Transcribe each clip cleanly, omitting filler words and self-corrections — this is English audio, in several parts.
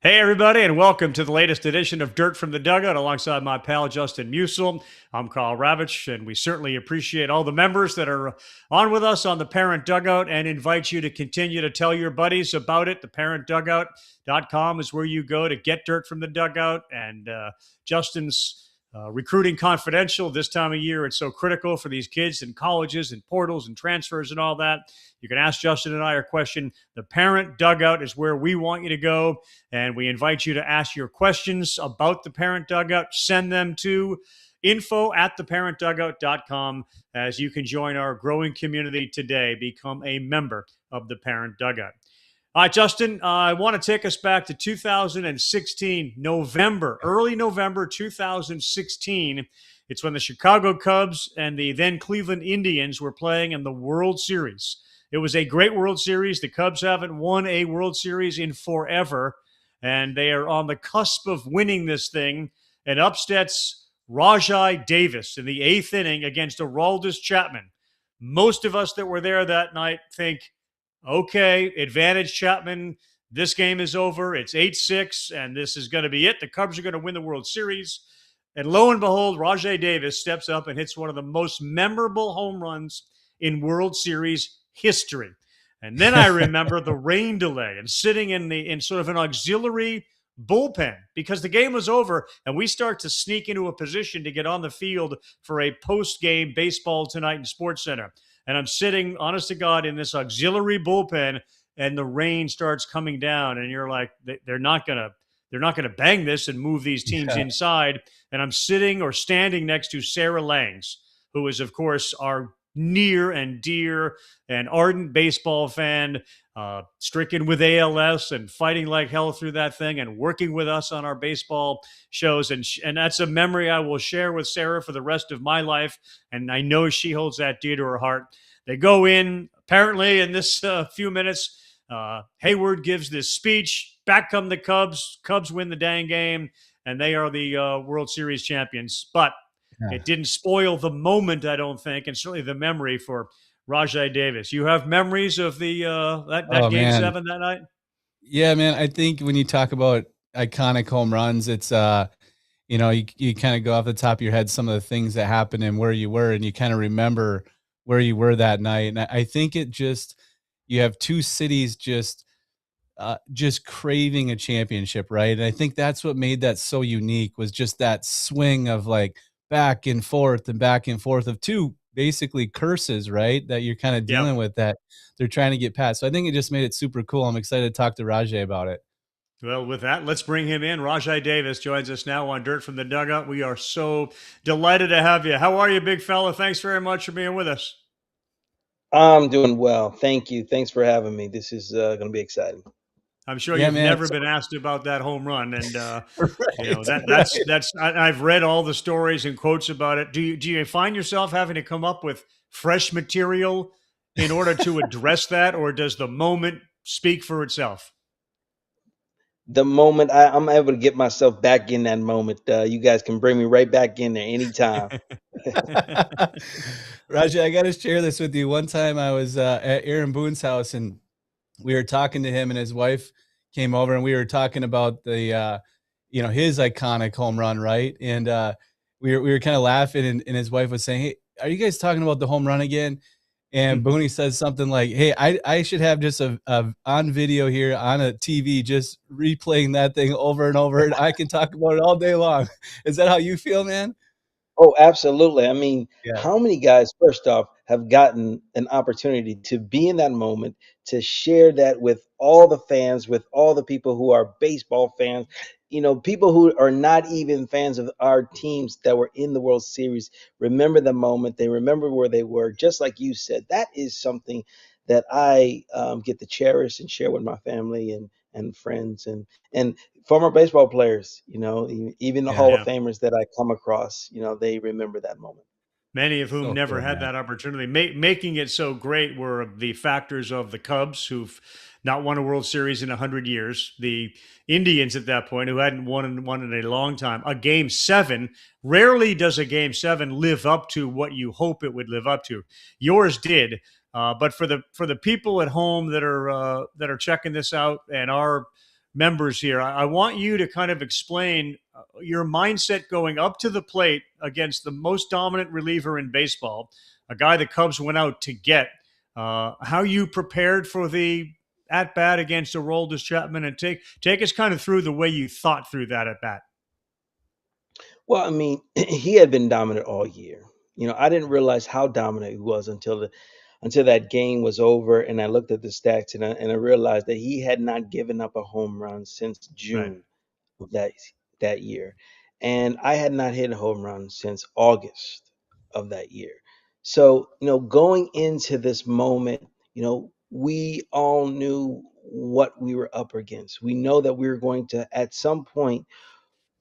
Hey, everybody, and welcome to the latest edition of Dirt from the Dugout alongside my pal Justin Musil. I'm Carl Ravitch, and we certainly appreciate all the members that are on with us on the Parent Dugout and invite you to continue to tell your buddies about it. TheParentDugout.com is where you go to get dirt from the dugout. And Justin's recruiting confidential this time of year. It's so critical for these kids in colleges and portals and transfers and all that. You can ask Justin and I a question. The Parent Dugout is where we want you to go. And we invite you to ask your questions about the Parent Dugout. Send them to info@theparentdugout.com as you can join our growing community today. Become a member of the Parent Dugout. All right, Justin, I want to take us back to 2016, early November 2016. It's when the Chicago Cubs and the then Cleveland Indians were playing in the World Series. It was a great World Series. The Cubs haven't won a World Series in forever, and they are on the cusp of winning this thing. And upsets Rajai Davis in the eighth inning against Aroldis Chapman. Most of us that were there that night think, okay, advantage Chapman. This game is over. It's 8-6, and this is going to be it. The Cubs are going to win the World Series. And lo and behold, Rajai Davis steps up and hits one of the most memorable home runs in World Series history. And then I remember the rain delay and sitting in sort of an auxiliary bullpen because the game was over and we start to sneak into a position to get on the field for a post-game baseball tonight in Sports Center. And I'm sitting, honest to God, in this auxiliary bullpen, and the rain starts coming down, and you're like, they're not gonna bang this and move these teams inside. And I'm sitting or standing next to Sarah Langs, who is, of course, our near and dear and ardent baseball fan, stricken with ALS and fighting like hell through that thing and working with us on our baseball shows. And that's a memory I will share with Sarah for the rest of my life. And I know she holds that dear to her heart. They go in, apparently, in this few minutes. Hayward gives this speech. Back come the Cubs. Cubs win the dang game, and they are the World Series champions. But it didn't spoil the moment, I don't think, and certainly the memory for Rajai Davis. You have memories of the that Game Man. 7 that night? Yeah, man. I think when you talk about iconic home runs, it's you kind of go off the top of your head some of the things that happened and where you were, and you kind of remember where you were that night. And I think you have two cities just craving a championship, right? And I think that's what made that so unique was just that swing of like back and forth of two basically curses, right? That you're kind of dealing with that they're trying to get past. So I think it just made it super cool. I'm excited to talk to Rajai about it. Well, with that, let's bring him in. Rajai Davis joins us now on Dirt from the Dugout. We are so delighted to have you. How are you, big fella? Thanks very much for being with us. I'm doing well. Thank you. Thanks for having me. This is going to be exciting. I'm sure you've never been asked about that home run, and I've read all the stories and quotes about it. Do you find yourself having to come up with fresh material in order to address that, or does the moment speak for itself? The moment I'm able to get myself back in that moment, you guys can bring me right back in there anytime. Rajai, I got to share this with you. One time I was at Aaron Boone's house, and we were talking to him, and his wife came over, and we were talking about the, his iconic home run, right? And we were kind of laughing, and his wife was saying, "Hey, are you guys talking about the home run again?" And Booney says something like, "Hey, I should have just a on video here on a TV, just replaying that thing over and over, and I can talk about it all day long." Is that how you feel, man? Oh, absolutely. I mean, how many guys, first off, have gotten an opportunity to be in that moment, to share that with all the fans, with all the people who are baseball fans, people who are not even fans of our teams that were in the World Series, remember the moment. They remember where they were, just like you said. That is something that I get to cherish and share with my family and friends and former baseball players, even the Hall of Famers that I come across, they remember that moment. Many of whom never had that opportunity. Making it so great were the factors of the Cubs, who've not won a World Series in 100 years. The Indians at that point, who hadn't won one in a long time. A Game 7, rarely does a Game 7 live up to what you hope it would live up to. Yours did. But for the people at home that are checking this out and are members here, I want you to kind of explain your mindset going up to the plate against the most dominant reliever in baseball, a guy the Cubs went out to get. How you prepared for the at bat against Aroldis Chapman, and take us kind of through the way you thought through that at bat. Well, I mean, he had been dominant all year. I didn't realize how dominant he was until that game was over, and I looked at the stats, and I realized that he had not given up a home run since Right. June of that year, and I had not hit a home run since August of that year. So, going into this moment, we all knew what we were up against. We know that we were going to, at some point,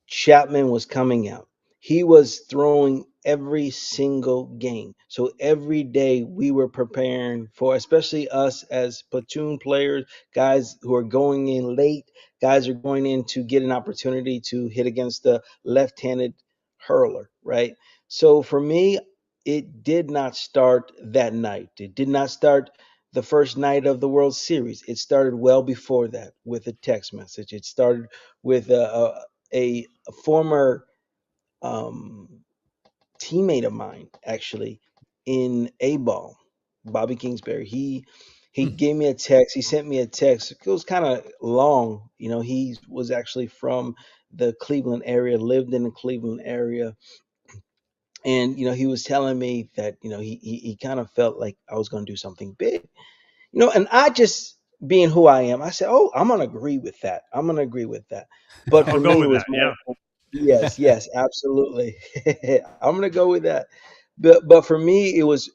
Chapman was coming out. He was throwing every single game. So every day we were preparing for, especially us as platoon players, guys who are going in late, guys are going in to get an opportunity to hit against the left-handed hurler, right? So for me, it did not start that night. It did not start the first night of the World Series. It started well before that with a text message. It started with a former um, teammate of mine, actually, in A ball, Bobby Kingsbury. He gave me a text. He sent me a text. It was kind of long. He was actually from the Cleveland area, lived in the Cleveland area, and he was telling me that he kind of felt like I was going to do something big. And I just, being who I am, I said, "Oh, I'm gonna agree with that. I'm gonna agree with that." But I'll for go me, it with was that. more. Yeah. Yes, yes, absolutely. I'm gonna go with that. But for me, it was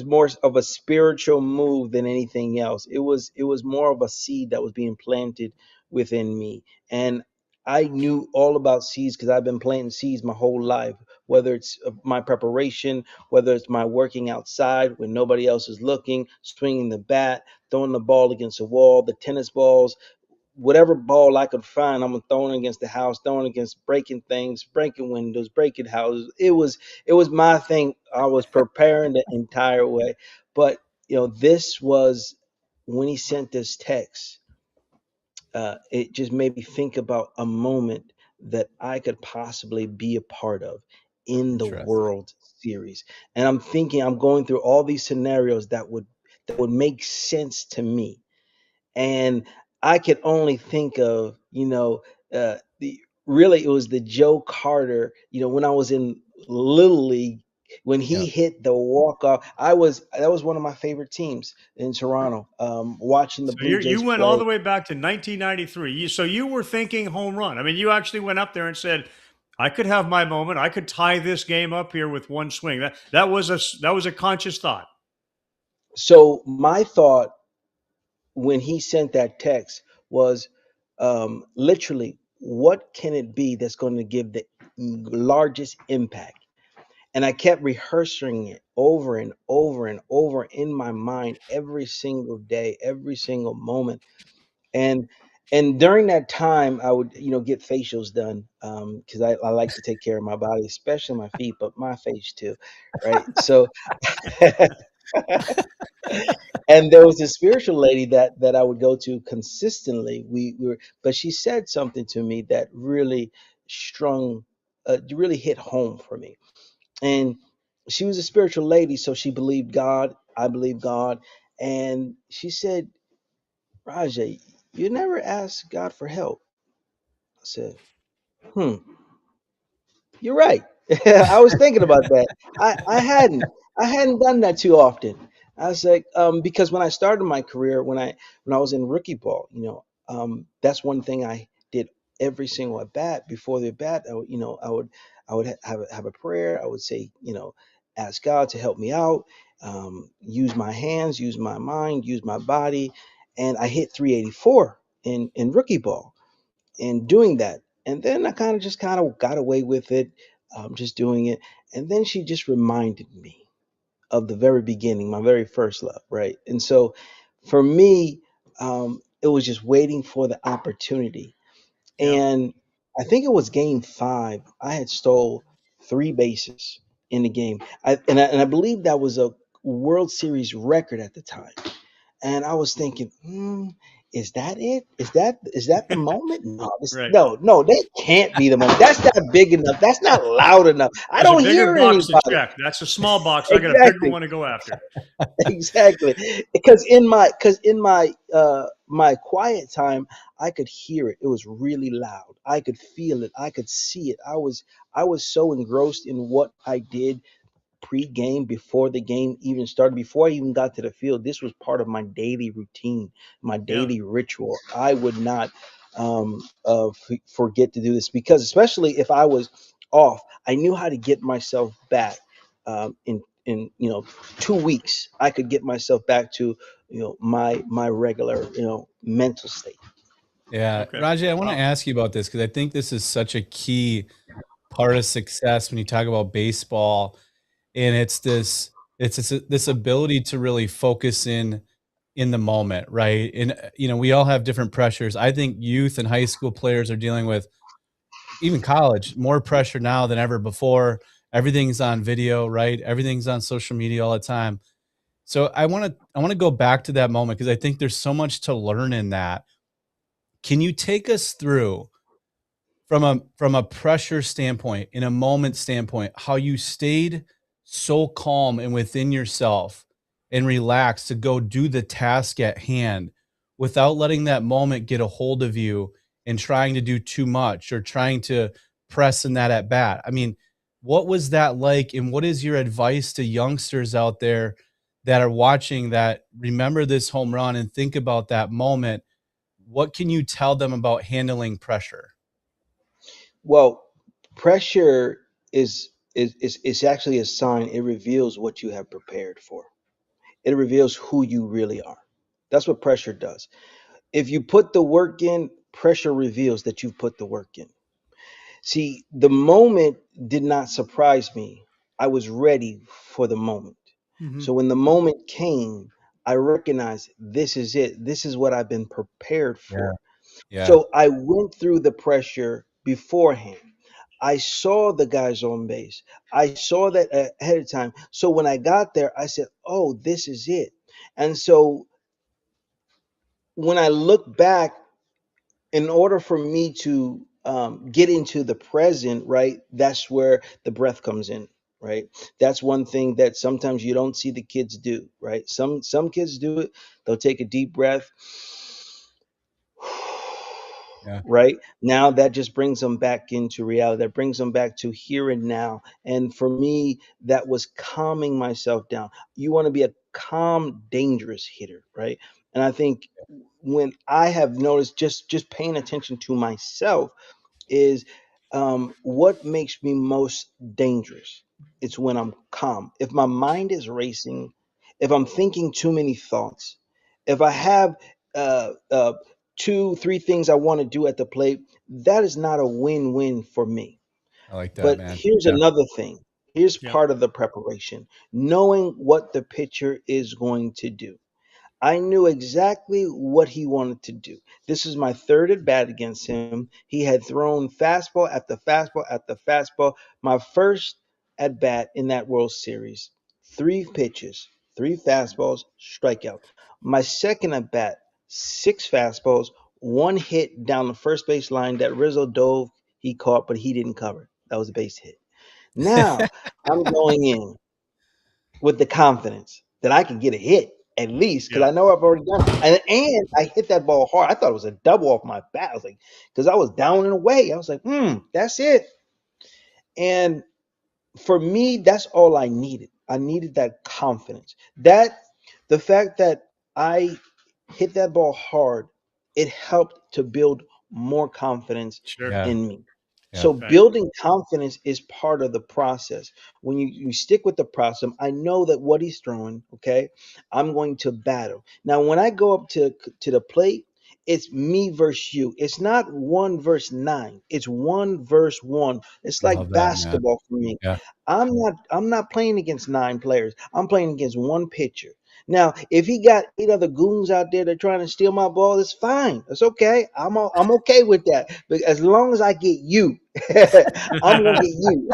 more of a spiritual move than anything else. It was more of a seed that was being planted within me, and I knew all about seeds because I've been planting seeds my whole life. Whether it's my preparation, whether it's my working outside when nobody else is looking, swinging the bat, throwing the ball against the wall, the tennis balls, whatever ball I could find, I'm throwing against the house, throwing against breaking things, breaking windows, breaking houses. It was my thing. I was preparing the entire way. But this was when he sent this text. It just made me think about a moment that I could possibly be a part of in the Interesting. World Series. And I'm going through all these scenarios that would make sense to me, and I could only think of, the really it was the Joe Carter, when I was in Little League, when he Yeah. hit the walk off. That was one of my favorite teams in Toronto. Watching the So Blue you Jays went all the play. way back to 1993. So you were thinking home run. I mean, you actually went up there and said, "I could have my moment. I could tie this game up here with one swing." That was a conscious thought. So my thought when he sent that text was, literally, what can it be that's going to give the largest impact? And I kept rehearsing it over and over and over in my mind every single day, every single moment. And during that time, I would, get facials done, because I like to take care of my body, especially my feet, but my face too, right? So, and there was a spiritual lady that I would go to consistently. We were, but she said something to me that really really hit home for me. And she was a spiritual lady, so she believed God. I believe God. And she said, "Rajay, you never asked God for help." I said, "Hmm, you're right." I was thinking about that. I hadn't done that too often. I was like, because when I started my career, when I was in rookie ball, that's one thing I did every single at bat. Before the at bat, I would have a prayer. I would say, ask God to help me out, use my hands, use my mind, use my body, and I hit 384 in rookie ball in doing that. And then I kind of got away with it, just doing it. And then she just reminded me of the very beginning, my very first love, right? And so for me, it was just waiting for the opportunity. Yeah. And I think it was game 5. I had stole 3 bases in the game. And I believe that was a World Series record at the time. And I was thinking, is that it? Is that the moment? Right. No, that can't be the moment. That's not big enough. That's not loud enough. I There's a don't bigger hear box to anybody. check. That's a small box. I got a bigger Exactly. one to go after. Exactly. Because in my quiet time, I could hear it. It was really loud. I could feel it. I could see it. I was so engrossed in what I did pre-game, before the game even started, before I even got to the field. This was part of my daily routine, my Yeah. daily ritual. I would not forget to do this, because especially if I was off, I knew how to get myself back. In 2 weeks, I could get myself back to my regular mental state. Yeah, Okay. Rajay, I want to Wow. ask you about this because I think this is such a key part of success when you talk about baseball, and it's this ability to really focus in the moment, right? And we all have different pressures. I think youth and high school players are dealing with, even college, more pressure now than ever before. Everything's on video, right? Everything's on social media all the time. So I want to go back to that moment because I think there's so much to learn in that. Can you take us through from a pressure standpoint, in a moment standpoint, how you stayed so calm and within yourself and relaxed to go do the task at hand without letting that moment get a hold of you and trying to do too much or trying to press in that at bat? I mean, what was that like? And what is your advice to youngsters out there that are watching that remember this home run and think about that moment? What can you tell them about handling pressure? Well, pressure is actually a sign. It reveals what you have prepared for. It reveals who you really are. That's what pressure does. If you put the work in, pressure reveals that you've put the work in. See, the moment did not surprise me. I was ready for the moment. Hmm. So when the moment came, I recognized this is it. This is what I've been prepared Yeah. for. Yeah. So I went through the pressure beforehand. I saw the guys on base. I saw that ahead of time. So when I got there, I said, "Oh, this is it." And so when I look back, in order for me to get into the present, right, that's where the breath comes in, right? That's one thing that sometimes you don't see the kids do, right? Some kids do it. They'll take a deep breath, Yeah. right? Now that just brings them back into reality. That brings them back to here and now. And for me, that was calming myself down. You want to be a calm, dangerous hitter, right? And I think when I have noticed, just paying attention to myself, is what makes me most dangerous. It's when I'm calm. If my mind is racing, if I'm thinking too many thoughts, if I have uh, uh, two, three things I want to do at the plate, that is not a win-win for me. I like that, But man. here's Yeah. another thing. Here's Yep. part of the preparation: knowing what the pitcher is going to do. I knew exactly what he wanted to do. This is my third at bat against him. He had thrown fastball after fastball after fastball. My first at bat in that World Series, three pitches, three fastballs, strikeout. My second at bat, six fastballs, one hit down the first base line that Rizzo dove. He caught, but he didn't cover. That was a base hit. Now I'm going in with the confidence that I can get a hit at least, because Yeah. I know I've already done it. And I hit that ball hard. I thought it was a double off my bat. I was like, because I was down and away. I was like, that's it. And for me, that's all I needed. I needed that confidence. That the fact that I hit that ball hard, it helped to build more confidence Sure. Yeah. in me. Yeah. So Right. building confidence is part of the process. When you stick with the process, I know that what he's throwing, okay, I'm going to battle. Now, when I go up to the plate, it's me versus you. It's not one versus nine. It's one versus one. It's I love like that, man. basketball for me. Yeah. I'm not playing against nine players. I'm playing against one pitcher. Now, if he got eight other goons out there that are trying to steal my ball, it's fine. It's okay. I'm okay with that. But as long as I get you, I'm gonna get you.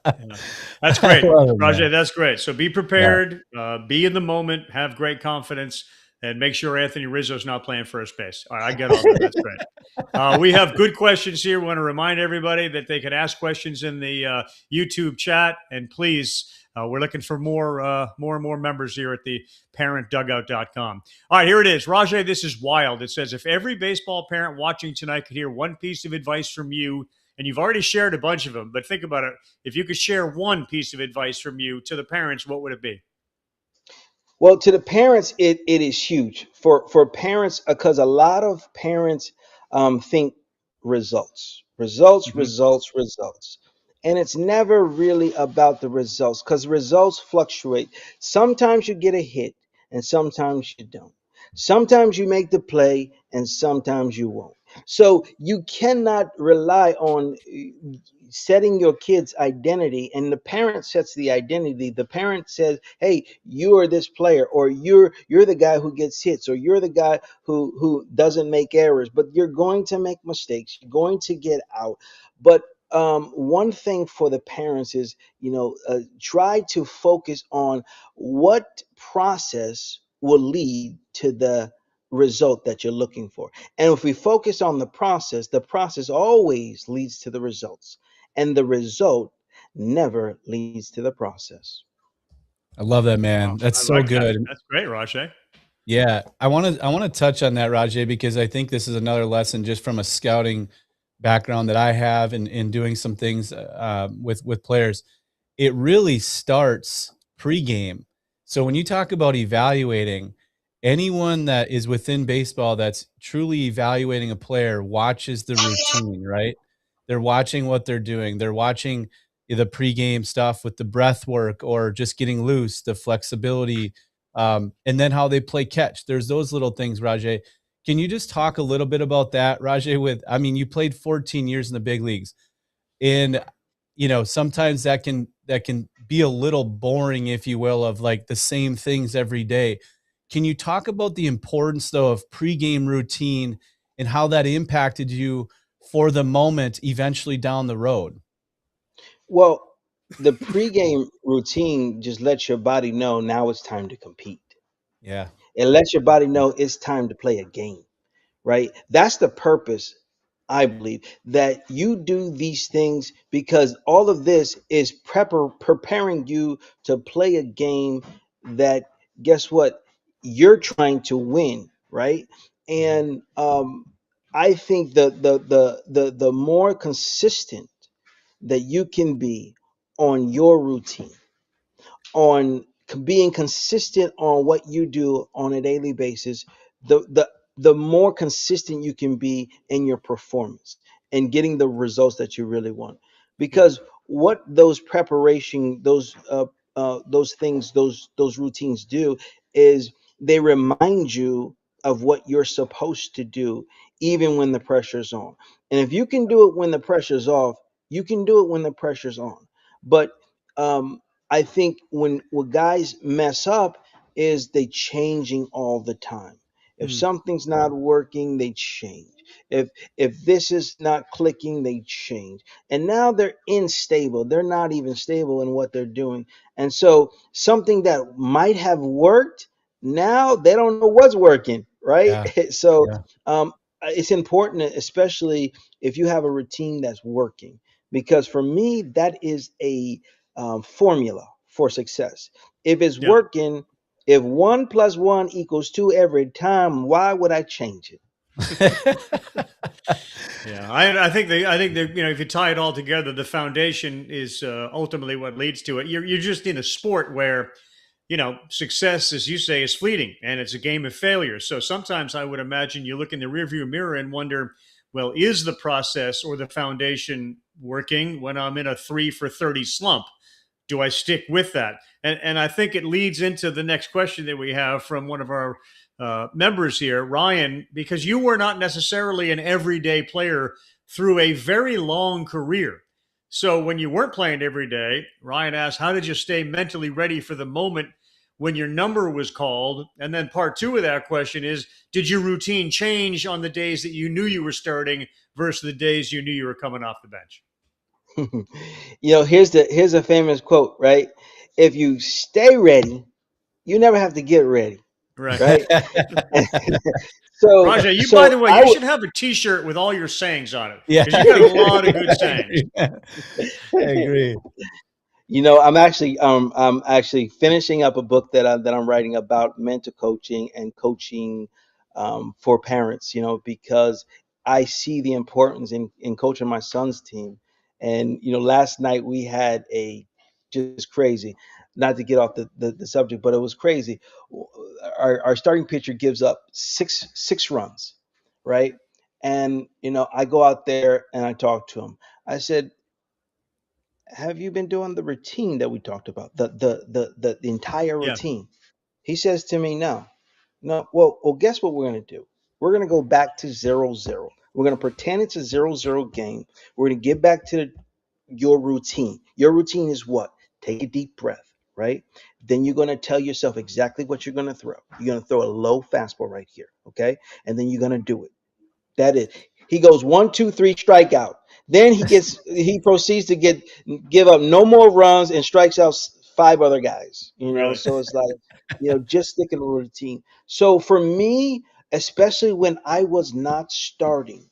Yeah. That's I great, love it, man. Rajay. That's great. So be Yeah. prepared, be in the moment, have great confidence, and make sure Anthony Rizzo's not playing first base. All right, I get all that. That's great. We have good questions here. We want to remind everybody that they can ask questions in the YouTube chat, and please, we're looking for more and more members here at the parentdugout.com. All right, here it is. Rajai, this is wild. It says, if every baseball parent watching tonight could hear one piece of advice from you, and you've already shared a bunch of them, but think about it. If you could share one piece of advice from you to the parents, what would it be? Well, to the parents, it is huge for parents, because a lot of parents think results, Mm-hmm. results, and it's never really about the results, because results fluctuate. Sometimes you get a hit, and sometimes you don't. Sometimes you make the play, and sometimes you won't. So you cannot rely on setting your kid's identity, and the parent sets the identity. The parent says, hey, you are this player, or you're the guy who gets hits, or you're the guy who doesn't make errors, but you're going to make mistakes, you're going to get out. But one thing for the parents is, try to focus on what process will lead to the result that you're looking for. And if we focus on the process always leads to the results, and the result never leads to the process. I love that, man. Wow, That's I so like that. good. That's great, Rajai. Yeah, I want to touch on that, Rajai, because I think this is another lesson just from a scouting background that I have in doing some things with players. It really starts pregame. So when you talk about evaluating, anyone that is within baseball that's truly evaluating a player watches the routine, right? They're watching what they're doing. They're watching the pregame stuff with the breath work or just getting loose, the flexibility, and then how they play catch. There's those little things, Rajai. Can you just talk a little bit about that, Rajai? You played 14 years in the big leagues, and sometimes that can be a little boring, if you will, of like the same things every day. Can you talk about the importance, though, of pregame routine and how that impacted you for the moment eventually down the road? Well, the pregame routine just lets your body know now it's time to compete. Yeah. It lets your body know it's time to play a game, right? That's the purpose, I believe, that you do these things, because all of this is preparing you to play a game that, guess what, you're trying to win, right? And I think the more consistent that you can be on your routine, on being consistent on what you do on a daily basis, the more consistent you can be in your performance and getting the results that you really want. Yeah. Because what those preparation, those things, those routines do is they remind you of what you're supposed to do, even when the pressure's on. And if you can do it when the pressure's off, you can do it when the pressure's on. But I think when what guys mess up is they changing all the time. If Hmm. something's not working, they change. If this is not clicking, they change. And now they're unstable. They're not even stable in what they're doing. And so something that might have worked, now they don't know what's working, right? Yeah. So Yeah. it's important, especially if you have a routine that's working, because for me, that is a formula for success. If it's Yeah. working, if 1 + 1 = 2 every time, why would I change it? Yeah, I think if you tie it all together, the foundation is ultimately what leads to it. You're just in a sport where success, as you say, is fleeting, and it's a game of failure. So sometimes I would imagine you look in the rearview mirror and wonder, well, is the process or the foundation working when I'm in a 3 for 30 slump? Do I stick with that? And I think it leads into the next question that we have from one of our members here, Ryan, because you were not necessarily an everyday player through a very long career. So when you weren't playing every day, Ryan asked, how did you stay mentally ready for the moment when your number was called? And then part two of that question is, did your routine change on the days that you knew you were starting versus the days you knew you were coming off the bench? Here's a famous quote, right? If you stay ready, you never have to get ready. Right. right? So, Rajai, you, by so the way, I you would, should have a T-shirt with all your sayings on it Yeah, because you got a lot of good sayings. I agree. I'm actually finishing up a book that I'm writing about mental coaching and coaching for parents. Because I see the importance in coaching my son's team. And last night we had a just crazy. Not to get off the subject, but it was crazy. Our starting pitcher gives up six runs, right? And I go out there and I talk to him. I said, have you been doing the routine that we talked about? The entire Yeah. routine. He says to me, no. No, well, guess what we're gonna do? We're gonna go back to 0-0. We're gonna pretend it's a 0-0 game. We're gonna get back to your routine. Your routine is what? Take a deep breath, right? Then you're gonna tell yourself exactly what you're gonna throw. You're gonna throw a low fastball right here, okay? And then you're gonna do it. That is, he goes 1, 2, 3, strikeout. Then he proceeds to give up no more runs and strikes out five other guys. Really. So it's like, just sticking to a routine. So for me, especially when I was not starting,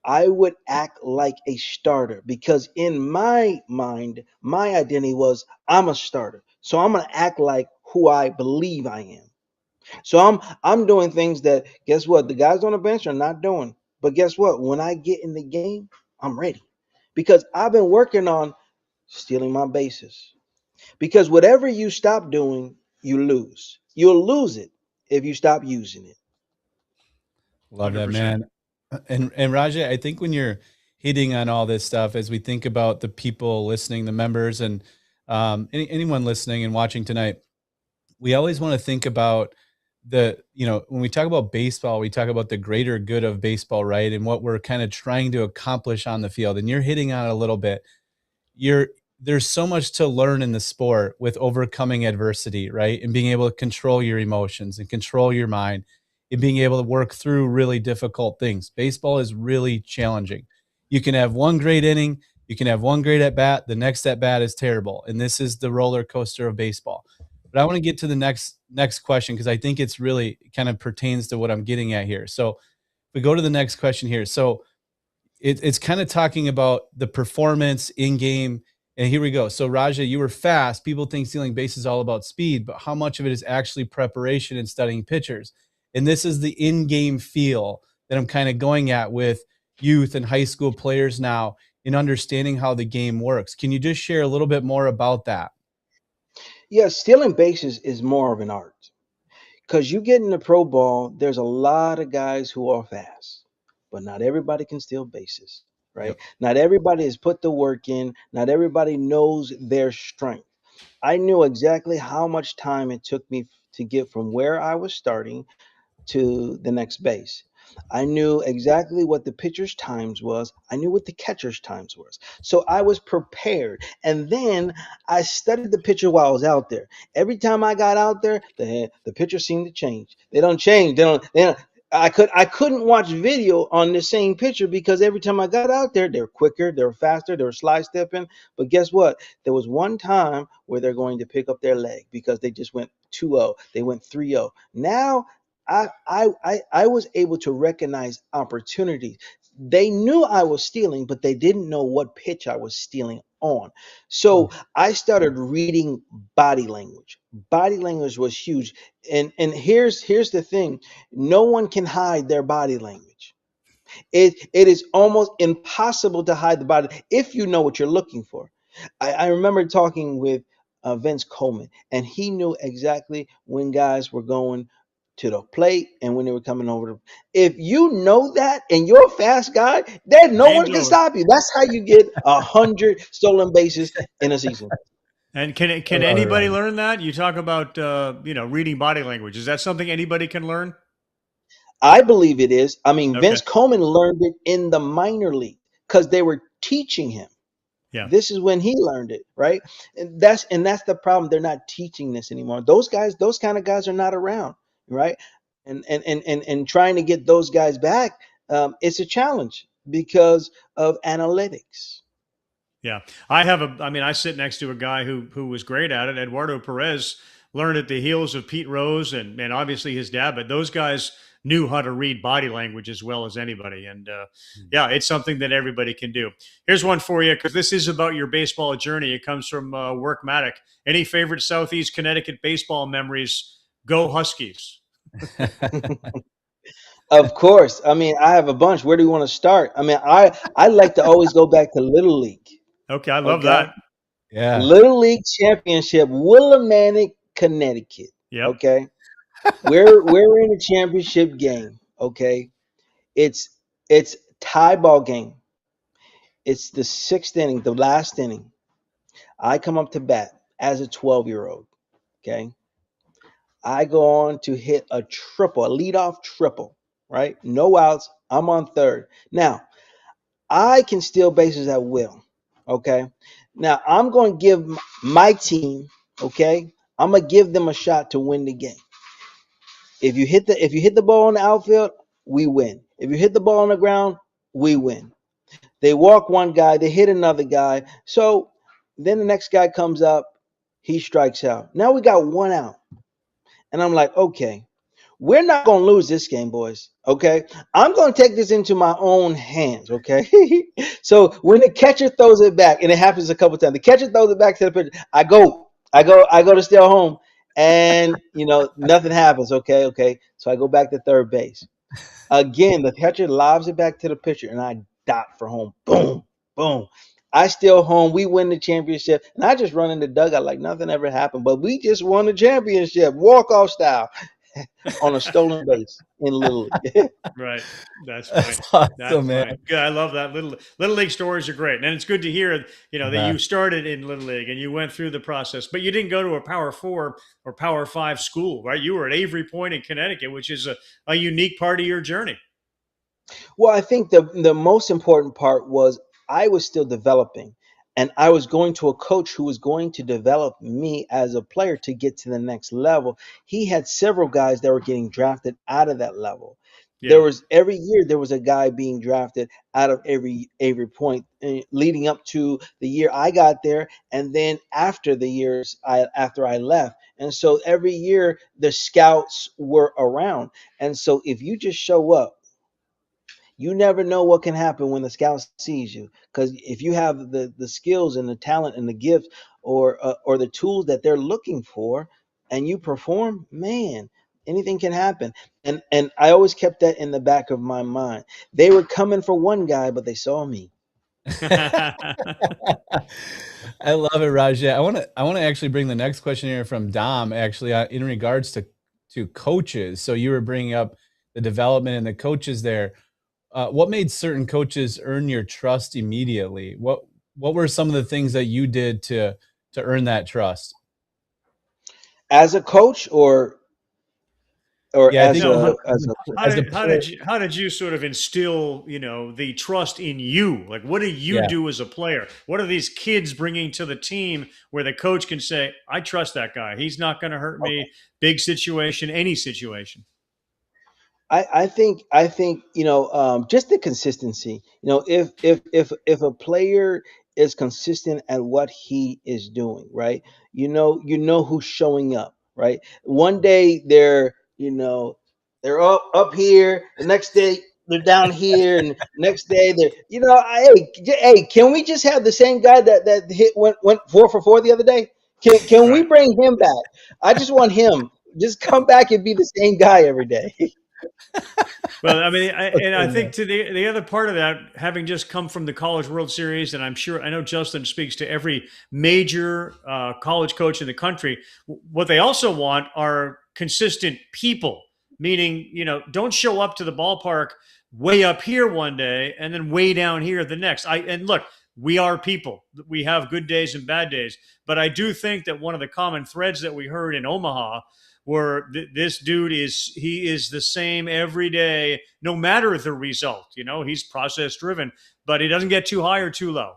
I would act like a starter because in my mind, my identity was I'm a starter. So I'm gonna act like who I believe I am. So I'm doing things that guess what the guys on the bench are not doing. But guess what? When I get in the game, I'm ready because I've been working on stealing my bases. Because whatever you stop doing, you lose. You'll lose it if you stop using it. Love that, 100%. man. And Rajay, I think when you're hitting on all this stuff, as we think about the people listening, the members, and anyone listening and watching tonight, we always want to think about when we talk about baseball, we talk about the greater good of baseball, right? And what we're kind of trying to accomplish on the field. And you're hitting on it a little bit. There's so much to learn in the sport with overcoming adversity, right? And being able to control your emotions and control your mind and being able to work through really difficult things. Baseball is really challenging. You can have one great inning, you can have one great at bat, the next at bat is terrible. And this is the roller coaster of baseball. But I want to get to the next question because I think it's really kind of pertains to what I'm getting at here. So if we go to the next question here. So it's kind of talking about the performance in game. And here we go. So Raja, you were fast. People think stealing base is all about speed, but how much of it is actually preparation and studying pitchers? And this is the in-game feel that I'm kind of going at with youth and high school players now in understanding how the game works. Can you just share a little bit more about that? Yeah, stealing bases is more of an art. Because you get in the pro ball, there's a lot of guys who are fast, but not everybody can steal bases, right? Yep. Not everybody has put the work in. Not everybody knows their strength. I knew exactly how much time it took me to get from where I was starting to the next base. I knew exactly what the pitcher's times was. I knew what the catcher's times was. So I was prepared. And then I studied the pitcher while I was out there. Every time I got out there, the pitcher seemed to change. They don't change. They don't I couldn't watch video on the same pitcher because every time I got out there, they're quicker, they're faster, they're slide stepping. But guess what? There was one time where they're going to pick up their leg because they just went 2-0, they went 3-0. Now I was able to recognize opportunities. They knew I was stealing, but they didn't know what pitch I was stealing on. So I started reading body language. Body language was huge. And here's the thing. No one can hide their body language. It is almost impossible to hide the body if you know what you're looking for. I remember talking with Vince Coleman, and he knew exactly when guys were going to the plate and when they were coming over. If you know that and you're a fast guy, then no Game's one can over. stop you. That's how you get 100 stolen bases in a season. And can love it, anybody Ryan. learn that? You talk about reading body language. Is that something anybody can learn? I believe it is. I mean, Okay. Vince Coleman learned it in the minor league because they were teaching him. Yeah. This is when he learned it, right? And that's the problem. They're not teaching this anymore. Those guys, those kind of guys are not around, right? And trying to get those guys back, it's a challenge because of analytics. Yeah. I sit next to a guy who was great at it, Eduardo Perez. learned at the heels of Pete Rose and obviously his dad, but those guys knew how to read body language as well as anybody. And yeah, it's something that everybody can do. Here's one for you, because this is about your baseball journey. It comes from Workmatic. Any favorite Southeast Connecticut baseball memories? Go Huskies. Of course. I mean, I have a bunch. Where do you want to start? I mean, I like to always go back to Little League. Okay, I love Okay. that. Yeah. Little League Championship, Willimantic, Connecticut. Yep. Okay. We're in a championship game. Okay. It's tie ball game. It's the 6th inning, the last inning. I come up to bat as a 12-year-old. Okay. I go on to hit a triple, a leadoff triple, right? No outs. I'm on third. Now, I can steal bases at will. Okay. Now, I'm going to give my team, okay, I'm going to give them a shot to win the game. If you hit the ball in the outfield, we win. If you hit the ball on the ground, we win. They walk one guy, they hit another guy. So then the next guy comes up, he strikes out. Now we got one out. And I'm like, okay, we're not going to lose this game, boys. Okay. I'm going to take this into my own hands. Okay. So when the catcher throws it back, and it happens a couple times, the catcher throws it back to the pitcher, I go to steal home, and nothing happens. Okay. Okay. So I go back to third base. Again, the catcher lobs it back to the pitcher, and I dot for home. Boom, boom. I steal home. We win the championship, and I just run in the dugout like nothing ever happened. But we just won the championship, walk-off style, on a stolen base in Little League. Right. That's funny. Awesome, That's man. funny. Good. I love that. Little League stories are great. And it's good to hear, that you started in Little League and you went through the process, but you didn't go to a Power 4 or Power 5 school, right? You were at Avery Point in Connecticut, which is a unique part of your journey. Well, I think the most important part was I was still developing, and I was going to a coach who was going to develop me as a player to get to the next level. He had several guys that were getting drafted out of that level. Yeah. There was every year there was a guy being drafted out of Avery Point, leading up to the year I got there, and then after the years after I left. And so every year the scouts were around. And so if you just show up, you never know what can happen when the scout sees you. Because if you have the skills and the talent and the gifts, or the tools that they're looking for, and you perform, man, anything can happen. And I always kept that in the back of my mind. They were coming for one guy, but they saw me. I love it, Rajai. I want to actually bring the next question here from Dom, actually, in regards to coaches. So you were bringing up the development and the coaches there. What made certain coaches earn your trust immediately? What were some of the things that you did to earn that trust? As a coach, or how did you sort of instill, the trust in you? Like, what do you do as a player? What are these kids bringing to the team where the coach can say, I trust that guy. He's not going to hurt me. Big situation, any situation. I think just the consistency. If a player is consistent at what he is doing, right? You know who's showing up, right? One day they're up here, the next day they're down here, and next day they're hey, can we just have the same guy that went 4 for 4 the other day? Can we bring him back? I just want him. Just come back and be the same guy every day. Well, I mean, I think to the other part of that, having just come from the College World Series, and I know Justin speaks to every major college coach in the country. What they also want are consistent people, meaning, don't show up to the ballpark way up here one day and then way down here the next. And look, we are people. We have good days and bad days. But I do think that one of the common threads that we heard in Omaha where this dude is the same every day, no matter the result. He's process driven, but he doesn't get too high or too low.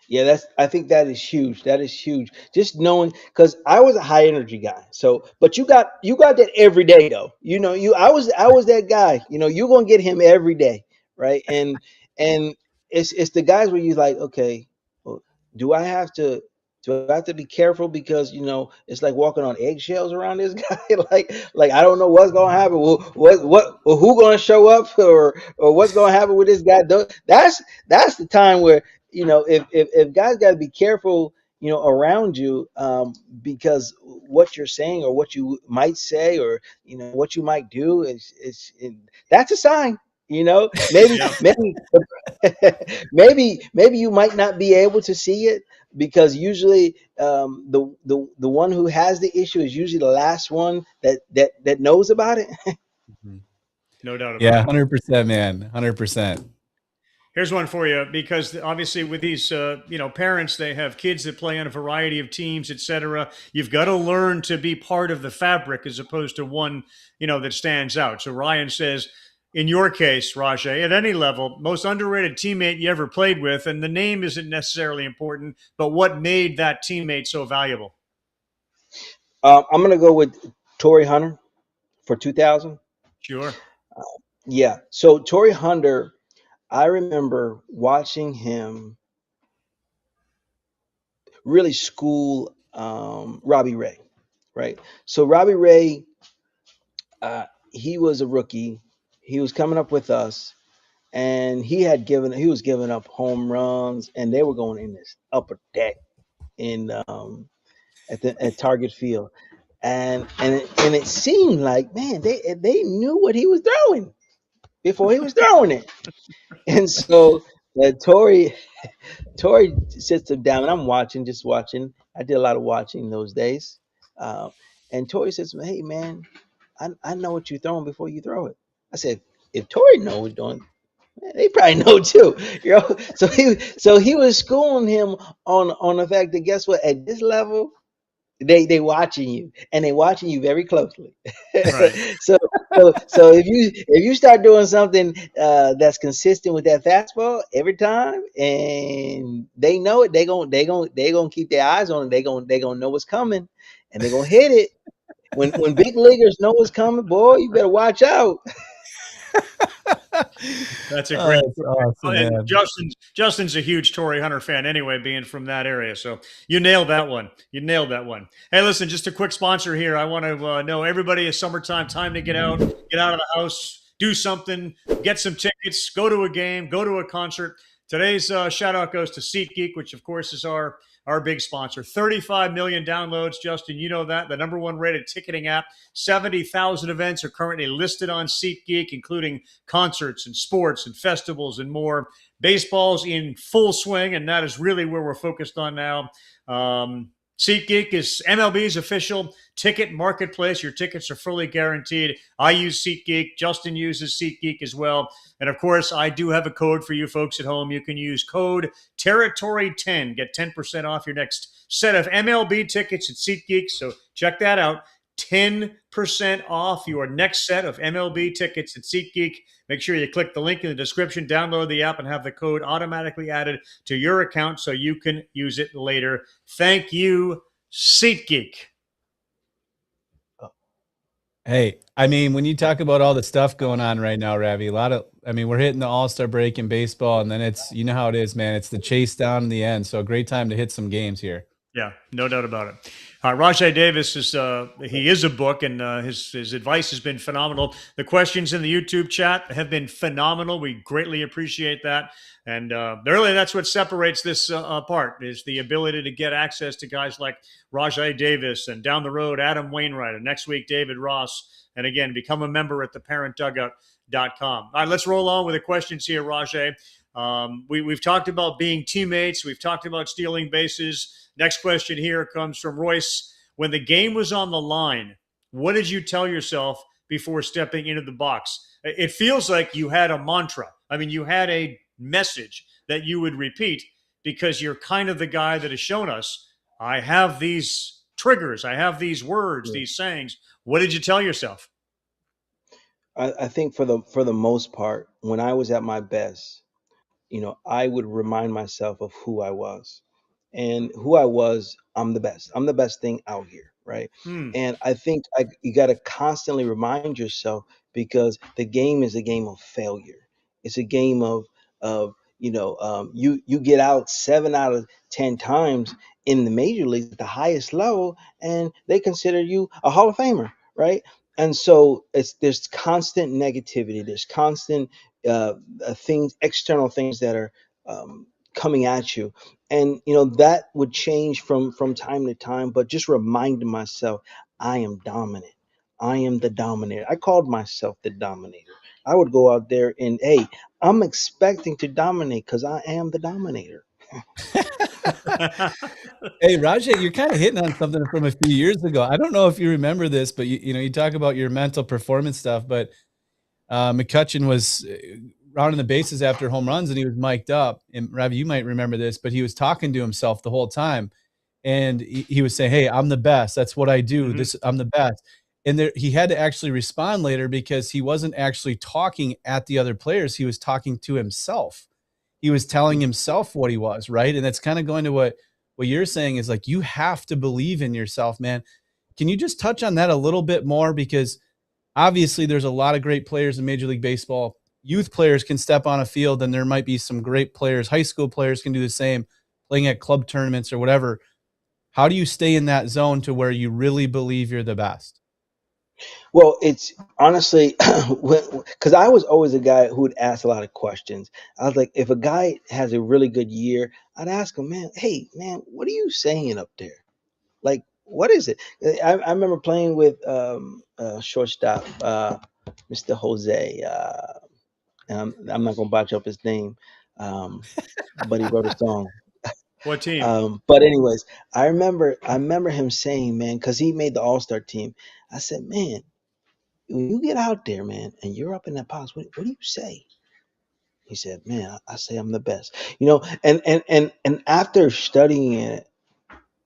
Yeah, I think that is huge. That is huge. Just knowing, because I was a high energy guy. So, but you got that every day though. I was that guy. You're gonna get him every day, right? And it's the guys where you like, okay, well, do I have to Do I have to be careful because it's like walking on eggshells around this guy? like I don't know what's gonna happen. Who gonna show up or what's gonna happen with this guy? That's the time where if guys got to be careful around you, because what you're saying or what you might say or what you might do that's a sign. Maybe Yeah. maybe maybe you might not be able to see it because usually the one who has the issue is usually the last one that knows about it. No doubt about Yeah, it. 100%, man. 100%. Here's one for you, because obviously with these, parents, they have kids that play on a variety of teams, etc. You've got to learn to be part of the fabric as opposed to one, that stands out. So Ryan says, in your case, Rajai, at any level, most underrated teammate you ever played with, and the name isn't necessarily important, but what made that teammate so valuable? I'm gonna go with Torrey Hunter for 2000. Sure. Yeah. So Torrey Hunter, I remember watching him really school Robbie Ray, right? So Robbie Ray, he was a rookie. He was coming up with us, and he was giving up home runs, and they were going in this upper deck in at Target Field, and it seemed like, man, they knew what he was throwing before he was throwing it, and so Tori sits him down, and I'm just watching. I did a lot of watching those days. Uh, and Tori says, "Hey, man, I know what you're throwing before you throw it." I said, "If Tori knows what he's doing, man, they probably know too." So he was schooling him on the fact that, guess what? At this level, they watching you, and they watching you very closely. Right. so so if you start doing something that's consistent with that fastball every time, and they know it, they gonna keep their eyes on it. They gonna know what's coming, and they gonna hit it. When big leaguers know what's coming, boy, you better watch out. That's a Oh, great. that's awesome, And man. Justin's a huge Torrey Hunter fan anyway, being from that area. So you nailed that one. You nailed that one. Hey, listen, just a quick sponsor here. I want to know everybody is summertime, time to get out of the house, do something, get some tickets, go to a game, go to a concert. Today's shout out goes to SeatGeek, which of course is our big sponsor. 35 million downloads, Justin. You know that. The number one rated ticketing app. 70,000 events are currently listed on SeatGeek, including concerts and sports and festivals and more. Baseball's in full swing, and that is really where we're focused on now. SeatGeek is MLB's official ticket marketplace. Your tickets are fully guaranteed. I use SeatGeek. Justin uses SeatGeek as well. And of course, I do have a code for you folks at home. You can use code Territory10. Get 10% off your next set of MLB tickets at SeatGeek. So check that out. 10% off your next set of MLB tickets at SeatGeek. Make sure you click the link in the description, download the app, and have the code automatically added to your account so you can use it later. Thank you, SeatGeek. Hey, I mean, when you talk about all the stuff going on right now, Ravvy, we're hitting the All-Star break in baseball, and then it's, you know how it is, man. It's the chase down in the end. So a great time to hit some games here. Yeah, no doubt about it. Rajai Davis is he is a book, and his advice has been phenomenal. The questions in the YouTube chat have been phenomenal. We greatly appreciate that, and really that's what separates this apart, is the ability to get access to guys like Rajai Davis, and down the road Adam Wainwright, and next week David Ross, and again become a member at theparentdugout.com. All right, let's roll on with the questions here, Rajai. We've talked about being teammates. We've talked about stealing bases. Next question here comes from Royce. When the game was on the line, what did you tell yourself before stepping into the box? It feels like you had a mantra. I mean, you had a message that you would repeat, because you're kind of the guy that has shown us, I have these triggers, I have these words, these sayings. What did you tell yourself? I think for the most part, when I was at my best, I would remind myself of who I was. And who I was, I'm the best. I'm the best thing out here, right? And I think you got to constantly remind yourself, because the game is a game of failure. It's a game of you get out 7 out of 10 times, in the major leagues at the highest level, and they consider you a Hall of Famer, right? And so there's constant negativity, there's constant things, external things that are coming at you, and that would change from time to time. But just reminding myself, I am dominant. I am the dominator. I called myself the dominator. I would go out there and, hey, I'm expecting to dominate because I am the dominator. Hey, Rajai, you're kind of hitting on something from a few years ago. I don't know if you remember this, but you talk about your mental performance stuff, but McCutchen was rounding the bases after home runs and he was mic'd up. And Ravvy, you might remember this, but he was talking to himself the whole time. And he was saying, "Hey, I'm the best. That's what I do. Mm-hmm. I'm the best." And he had to actually respond later because he wasn't actually talking at the other players. He was talking to himself. He was telling himself what he was, right? And that's kind of going to what you're saying is like, you have to believe in yourself, man. Can you just touch on that a little bit more? Because obviously there's a lot of great players in Major League Baseball. Youth players can step on a field and there might be some great players. High school players can do the same, playing at club tournaments or whatever. How do you stay in that zone to where you really believe you're the best? Well, it's honestly because I was always a guy who would ask a lot of questions. I was like, if a guy has a really good year, I'd ask him, man, hey, man, what are you saying up there? Like, what is it? I remember playing with shortstop, Mr. Jose, and I'm not going to botch up his name, but he wrote a song. What team? But anyways, I remember him saying, man, because he made the All-Star team. I said, man, when you get out there, man, and you're up in that box, what do you say? He said, man, I say I'm the best. And after studying it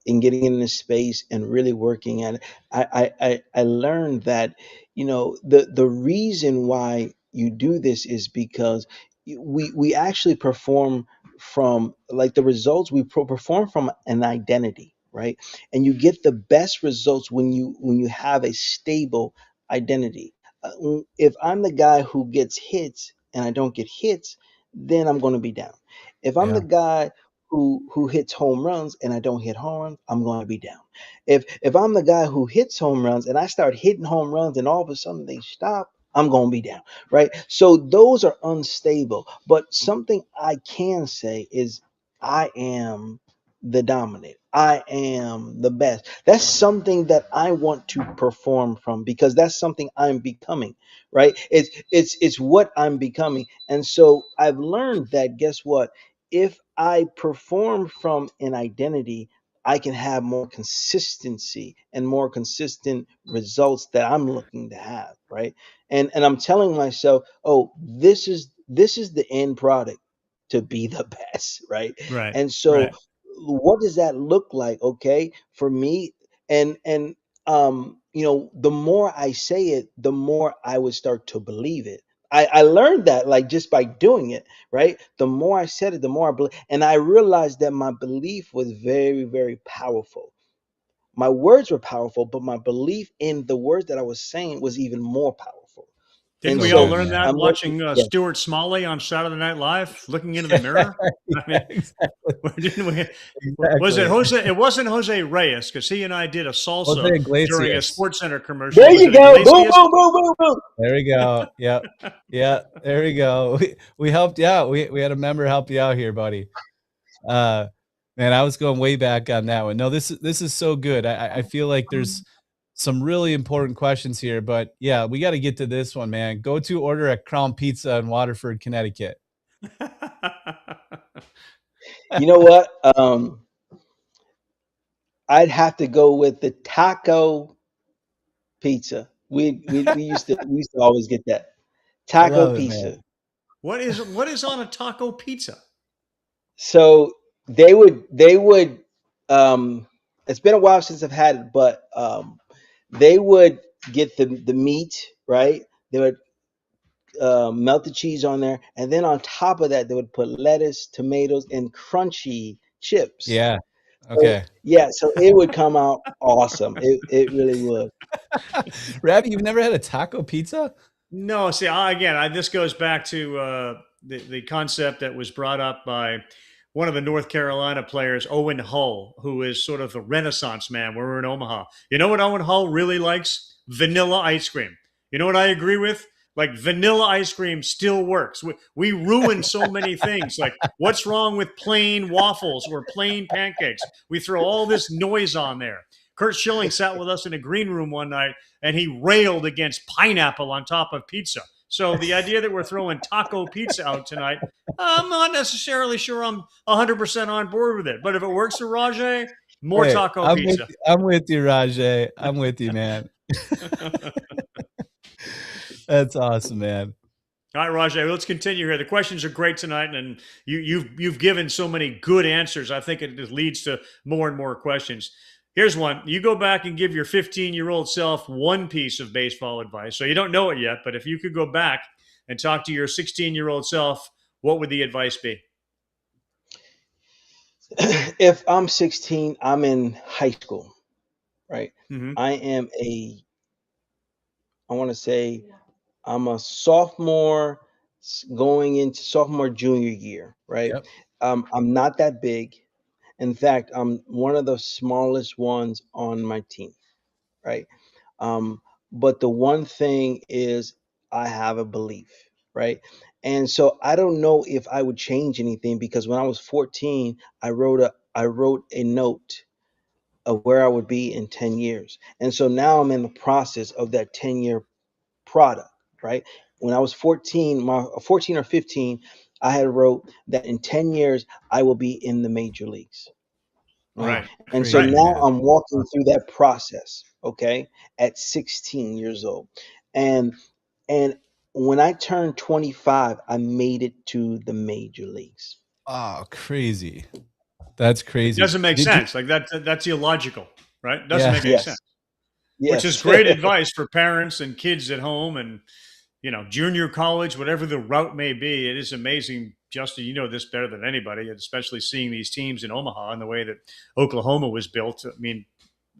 and getting in this space and really working at it, I learned that the reason why you do this is because we actually perform from, like, the results we perform from an identity, right? And you get the best results when you have a stable identity. If I'm the guy who gets hits and I don't get hits, then I'm going to be down. If I'm the Yeah. guy who hits home runs and I don't hit home runs, I'm going to be down. If I'm the guy who hits home runs and I start hitting home runs and all of a sudden they stop, I'm going to be down, right? So those are unstable. But something I can say is I am the dominant. I am the best. That's something that I want to perform from because that's something I'm becoming, right? It's what I'm becoming. And so I've learned that, guess what? If I perform from an identity, I can have more consistency and more consistent results that I'm looking to have, right? And I'm telling myself, oh, this is the end product, to be the best, right? Right. And so Right. what does that look like, okay, for me? And the more I say it, the more I would start to believe it. I learned that, like, just by doing it, right? The more I said it, the more I believe, and I realized that my belief was very, very powerful. My words were powerful, but my belief in the words that I was saying was even more powerful. Didn't And So we all so good, learn man. that I'm working. watching Yeah. Stuart Smalley on Saturday Night Live, looking into the Yeah, mirror? I mean, yeah, exactly. didn't we? Was it Exactly. Jose? It wasn't Jose Reyes because he and I did a Jose salsa during a Iglesias. Sports Center commercial. There Was you it go. Boom, Iglesias? boom, boom, boom, boom. There we go. Yep. Yeah. There we go. We helped you out. We had a member help you out here, buddy. Uh, man, I was going way back on that one. No, this is so good. I feel like there's some really important questions here, but yeah, we got to get to this one, man. Go to order at Crown Pizza in Waterford, Connecticut. You know what? I'd have to go with the taco pizza. We used to always get that I taco love it, man. pizza. What is on a taco pizza? So they would it's been a while since I've had it, but they would get the meat, right? They would melt the cheese on there, and then on top of that, they would put lettuce, tomatoes, and crunchy chips. Yeah. So, Okay. yeah, so it would come out awesome. It really would. Ravi, you've never had a taco pizza? No, see, this goes back to the concept that was brought up by one of the North Carolina players, Owen Hull, who is sort of the Renaissance man. We're in Omaha. You know what Owen Hull really likes? Vanilla ice cream. You know what I agree with? Like vanilla ice cream still works. We ruin so many things. Like what's wrong with plain waffles or plain pancakes? We throw all this noise on there. Kurt Schilling sat with us in a green room one night and he railed against pineapple on top of pizza. So the idea that we're throwing taco pizza out tonight, I'm not necessarily sure I'm 100% on board with it. But if it works for Rajai, more taco pizza. I'm with you, Rajai. I'm with you, man. That's awesome, man. All right, Rajai, let's continue here. The questions are great tonight, and you've given so many good answers. I think it just leads to more and more questions. Here's one. You go back and give your 15-year-old self one piece of baseball advice. So you don't know it yet, but if you could go back and talk to your 16-year-old self, what would the advice be? If I'm 16, I'm in high school, right? Mm-hmm. I want to say I'm a sophomore going into sophomore junior year, right? Yep. I'm not that big. In fact, I'm one of the smallest ones on my team, right? But the one thing is I have a belief, right? And so I don't know if I would change anything because when I was 14, I wrote a note of where I would be in 10 years. And so now I'm in the process of that 10-year product, right? When I was 14, 14 or 15, I had wrote that in 10 years I will be in the major leagues. Right. And so now I'm walking through that process, okay, at 16 years old. And when I turned 25, I made it to the major leagues. Oh, crazy. That's crazy. It doesn't make sense. Like that's illogical, right? Doesn't make any sense. Yes. Which is great advice for parents and kids at home and, junior college, whatever the route may be. It is amazing, Justin, you know this better than anybody, especially seeing these teams in Omaha and the way that Oklahoma was built. I mean,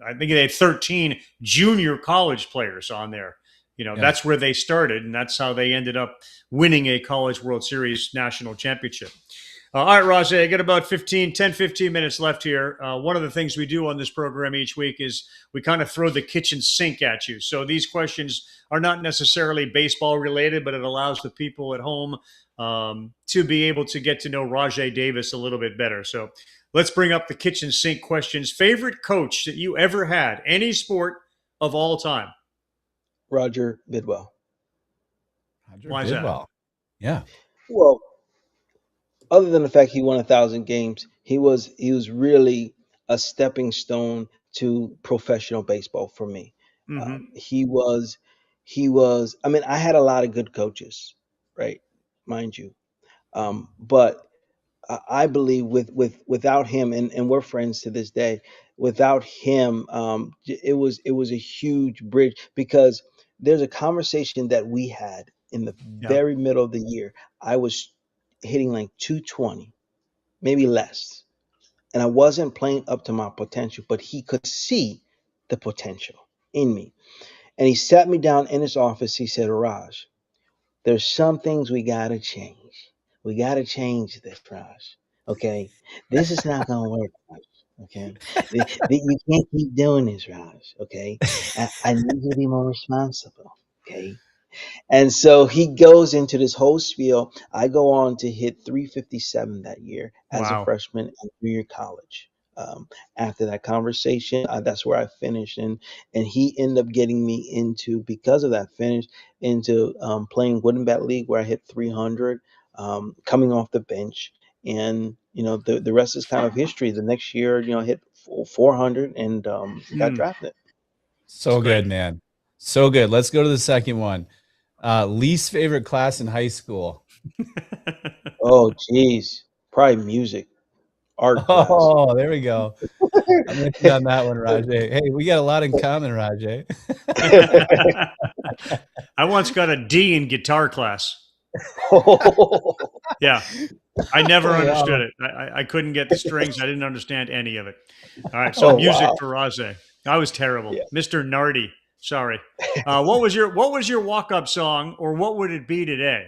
I think they had 13 junior college players on there. That's where they started, and that's how they ended up winning a College World Series national championship. All right, Rajai, I got about 15 minutes left here. One of the things we do on this program each week is we kind of throw the kitchen sink at you. So these questions are not necessarily baseball related, but it allows the people at home to be able to get to know Rajai Davis a little bit better. So let's bring up the kitchen sink questions. Favorite coach that you ever had, any sport of all time? Roger Bidwell. Why is that? Yeah. Well, other than the fact he won 1,000 games, he was really a stepping stone to professional baseball for me. Mm-hmm. He was. I mean, I had a lot of good coaches, right? Mind you, but I believe without him, and we're friends to this day. Without him, it was a huge bridge because there's a conversation that we had in the very middle of the year. I was hitting like 220, maybe less. And I wasn't playing up to my potential, but he could see the potential in me. And he sat me down in his office. He said, Raj, there's some things we got to change. We got to change this, Raj. Okay? This is not going to work, Raj. Okay? You can't keep doing this, Raj. Okay? I need you to be more responsible. Okay? And so he goes into this whole spiel. I go on to hit 357 that year as a freshman in junior college. After that conversation, that's where I finished. And he ended up getting me into, because of that finish, into playing Wooden Bat League where I hit 300, coming off the bench. And, the rest is kind of history. The next year, I hit 400 and got drafted. So good, man. So good. Let's go to the second one. Least favorite class in high school? Oh, geez. Probably music. Art class. Oh, there we go. I'm with you on that one, Rajai. Hey, we got a lot in common, Rajai. I once got a D in guitar class. Yeah. I never understood it. I couldn't get the strings. I didn't understand any of it. All right. So music for Rajai. I was terrible. Yeah. Mr. Nardi. Sorry. What was your walk-up song, or what would it be today?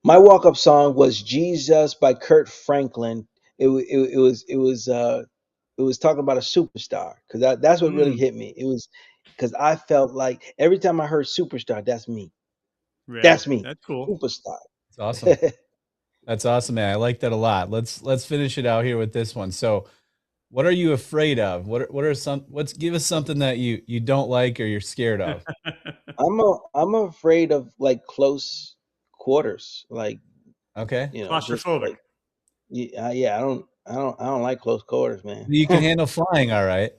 My walk-up song was "Jesus" by Kurt Franklin. It was talking about a superstar, because that's what really Mm, hit me. It was because I felt like every time I heard superstar, that's me. yeah, That's me, that's cool. superstar. It's awesome. That's awesome, man. I like that a lot. Let's finish it out here with this one. So, what are you afraid of? Let's give us something that you don't like or you're scared of. I'm afraid of like close quarters, like Okay. just Claustrophobic. like yeah. I don't like close quarters, man. You can handle flying, all right.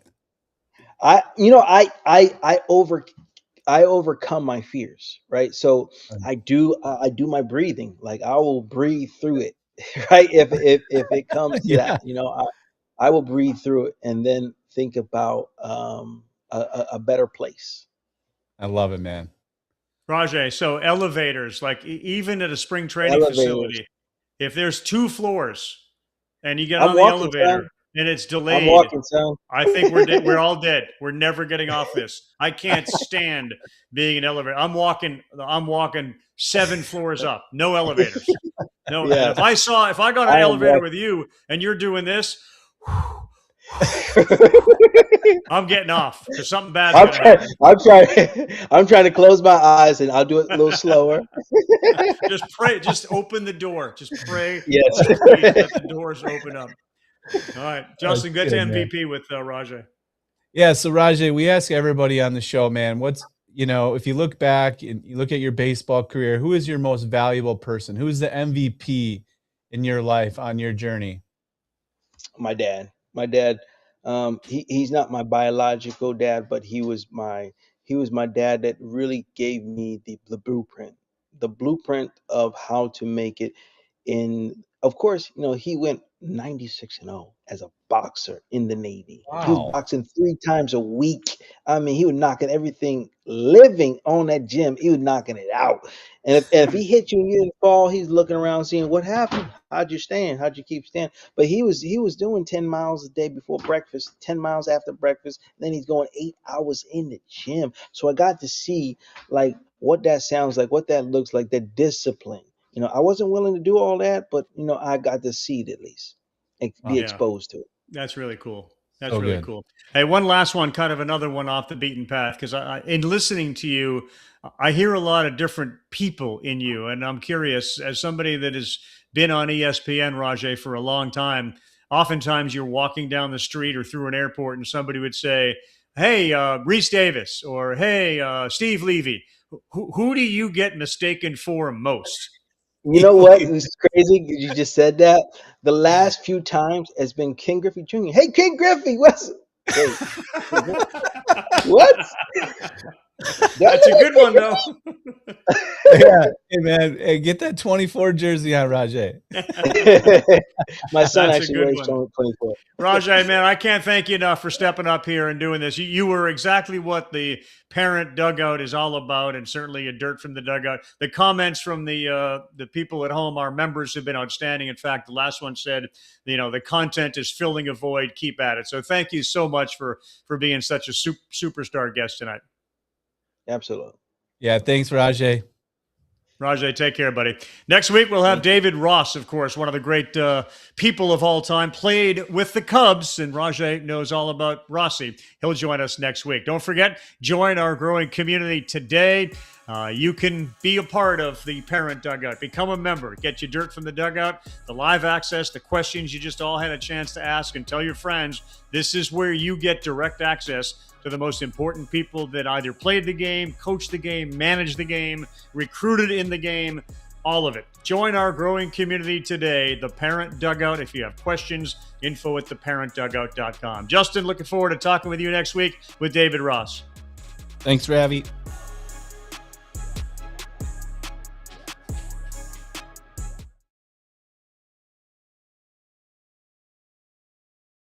I you know I overcome my fears, right? So I do my breathing. Like I will breathe through it, right? If it comes to Yeah, that, I will breathe through it and then think about a better place. I love it, man. Rajay, so elevators, like even at a spring training Elevators. facility, if there's 2 floors and you get I'm on the walking, elevator son. and it's I'm delayed, walking, son. I think we're all dead. We're never getting off this. I can't stand being an elevator. I'm walking 7 floors up. No elevators. No. And Yeah, if I got on an I am elevator walking. with you and you're doing this, I'm getting off because something bad's I'm gonna trying. happen. I'm trying. I'm trying to close my eyes, and I'll do it a little slower. Just pray. Just open the door. Just pray. Yes. Just please let the doors open up. All right, That's Justin, get to good, man. MVP with Rajay. Yeah, so Rajay, we ask everybody on the show, man, if you look back and you look at your baseball career, who is your most valuable person? Who's the MVP in your life on your journey? My dad. He's not my biological dad, but he was my dad that really gave me the blueprint of how to make it. Of course, he went 96-0 as a boxer in the Navy. He was Wow. boxing 3 times a week. I mean, he was knocking everything living on that gym. He was knocking it out. And if he hit you and you didn't fall, he's looking around seeing what happened. How'd you stand? How'd you keep standing? But he was doing 10 miles a day before breakfast, 10 miles after breakfast. Then he's going 8 hours in the gym. So I got to see like what that sounds like, what that looks like, the discipline. I wasn't willing to do all that, but I got to see it at least and be Wow. Yeah, exposed to it. that's really cool. That's So really good. cool. Hey, one last one, kind of another one off the beaten path, because in listening to you, I hear a lot of different people in you, and I'm curious, as somebody that has been on ESPN, Rajay, for a long time. Oftentimes, you're walking down the street or through an airport, and somebody would say, "Hey, Reese Davis," or "Hey, Steve Levy." Who do you get mistaken for most? You know what? It's crazy. You just said that. The last few times has been King Griffey Jr. Hey, King Griffey, wait, what? That's a good one, though. Yeah. Hey, man, hey, get that 24 jersey on, Rajay. My son That's a actually good wears one. 24. Rajay, man, I can't thank you enough for stepping up here and doing this. You were exactly what the parent dugout is all about, and certainly a dirt from the dugout. The comments from the people at home, our members, have been outstanding. In fact, the last one said, the content is filling a void. Keep at it. So thank you so much for being such a superstar guest tonight. Absolutely. Yeah, thanks, Rajay. Rajay, take care, buddy. Next week, we'll have David Ross, of course, one of the great people of all time, played with the Cubs, and Rajay knows all about Rossi. He'll join us next week. Don't forget, join our growing community today. You can be a part of the Parent Dugout. Become a member. Get your dirt from the dugout, the live access, the questions you just all had a chance to ask, and tell your friends. This is where you get direct access to the most important people that either played the game, coached the game, managed the game, recruited in the game, all of it. Join our growing community today, the Parent Dugout. If you have questions, info@theparentdugout.com. Justin, looking forward to talking with you next week with David Ross. Thanks, Ravvy.